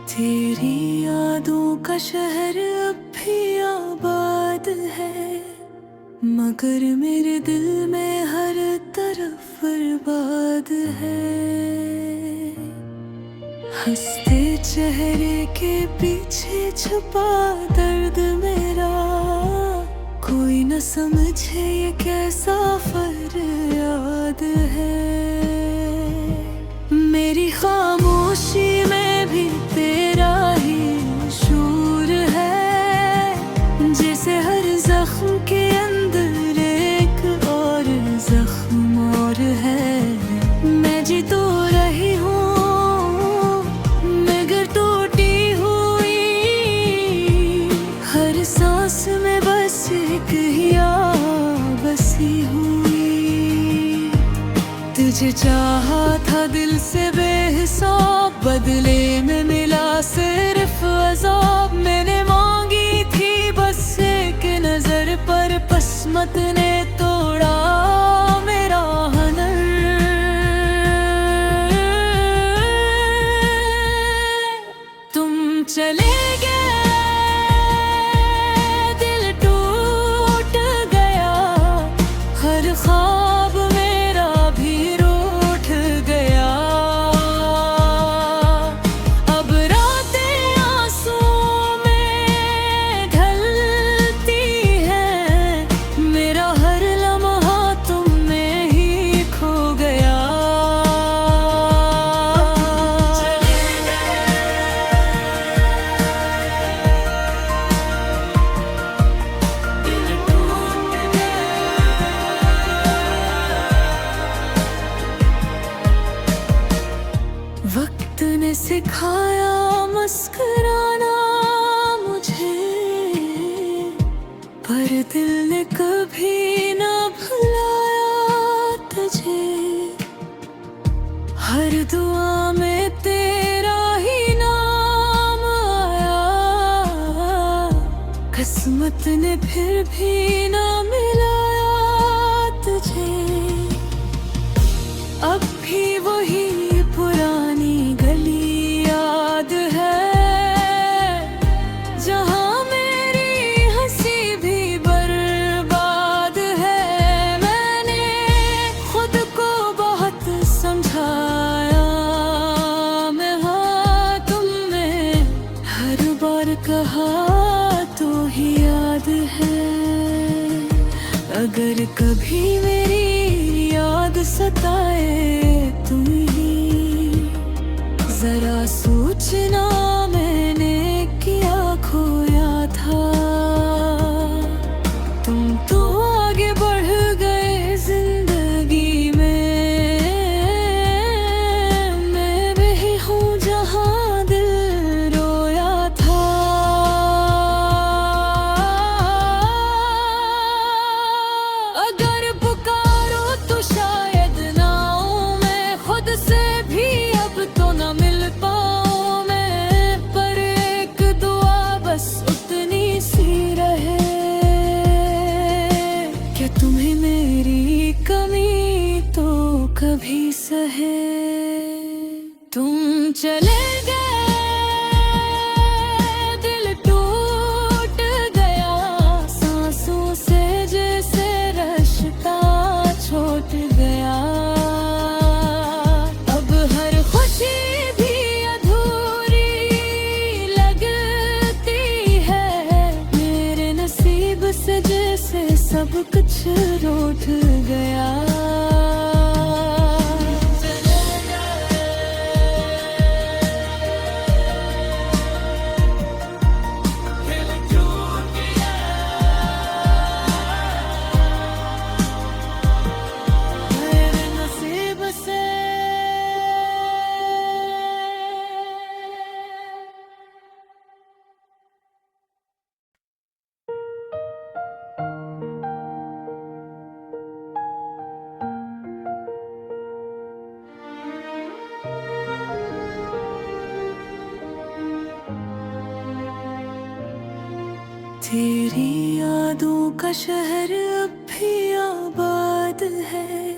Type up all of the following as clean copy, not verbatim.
तेरी यादों का शहर अब भी आबाद है, मगर मेरे दिल में हर तरफ बर्बाद है। हंसते चेहरे के पीछे छुपा दर्द मेरा, कोई न समझे ये कैसा फरियाद है। मेरी खामोशी में भी तेरा ही शूर है, जैसे हर जख्म के अंदर एक और जख्म और है। मैं जी तो रही हूँ मगर टूटी हुई, हर सांस में बस एक याद बसी हुई। तुझे चाहा था दिल से बेहिसाब, बदले में मिला सिर्फ अज़ाब। मैंने मांगी थी बस एक नजर, पर किस्मत ने तोड़ा मेरा हुनर। तुम चले गए, दिल टूट गया, हर ख्वाब मेरा भी रूठ गया। अब रातें आंसुओं में ढलती हैं, मेरा हर लम्हा तुम में ही खो गया। वक्त ने सिखाया मुस्कुराना मुझे, पर दिल ने कभी ना भुलाया तुझे। हर दुआ में तेरा ही नाम आया, किस्मत ने फिर भी ना मिलाया तुझे। अब भी वही पुरानी गली याद है, जहाँ मेरी हंसी भी बर्बाद है। मैंने खुद को बहुत समझाया, मैं हाँ तुम में हर बार कहा तो ही याद है। अगर कभी मेरी याद सताए तुम ही, जरा सोचना मैंने क्या खोया था। तुम तो आगे बढ़ गए जिंदगी में, मैं वही हूँ जहाँ दिल रोया था। अगर पुकारो तो शायद ना आऊं मैं, खुद से भी अब तो ना मिल पाऊं मैं, पर एक दुआ बस उतनी सी रहे, क्या तुम्हें मेरी कमी तो कभी सहे। तुम चले गए, दिल टूट गया, सांसों से जैसे रास्ता छूट गया। अब हर खुशी भी अधूरी लगती है, मेरे नसीब से जैसे सब कुछ रूठ गया। मेरे नसीब से तेरी यादों का शहर अब भी आबाद है,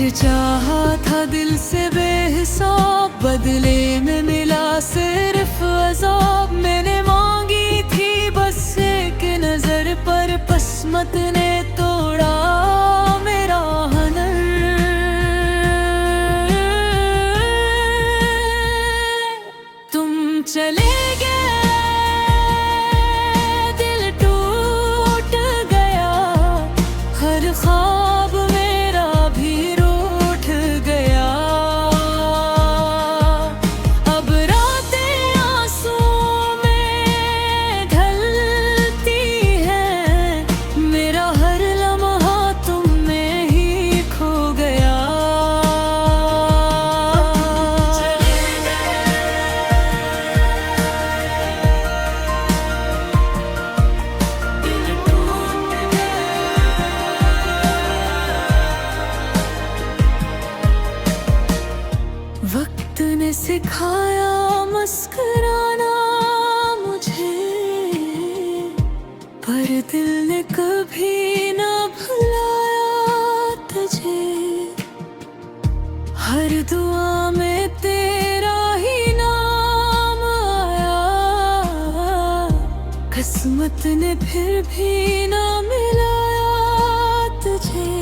तुझे चाहा था दिल से बेहिसाब, बदले में मिला सिर्फ अज़ाब। मैंने मांगी थी बस एक नजर, पर किस्मत ने तोड़ा मेरा हुनर। तुम चले गए, दिल टूट गया, हर ख्वाब मेरा भी रूठ गया। अब रातें आंसुओं में ढलती हैं, मेरा हर लम्हा तुम में ही खो गया। वक्त ने सिखाया मुस्कुराना मुझे, पर दिल ने कभी न भुलाया तुझे। हर दुआ में तेरा ही नाम आया, किस्मत ने फिर भी न मिलाया तुझे।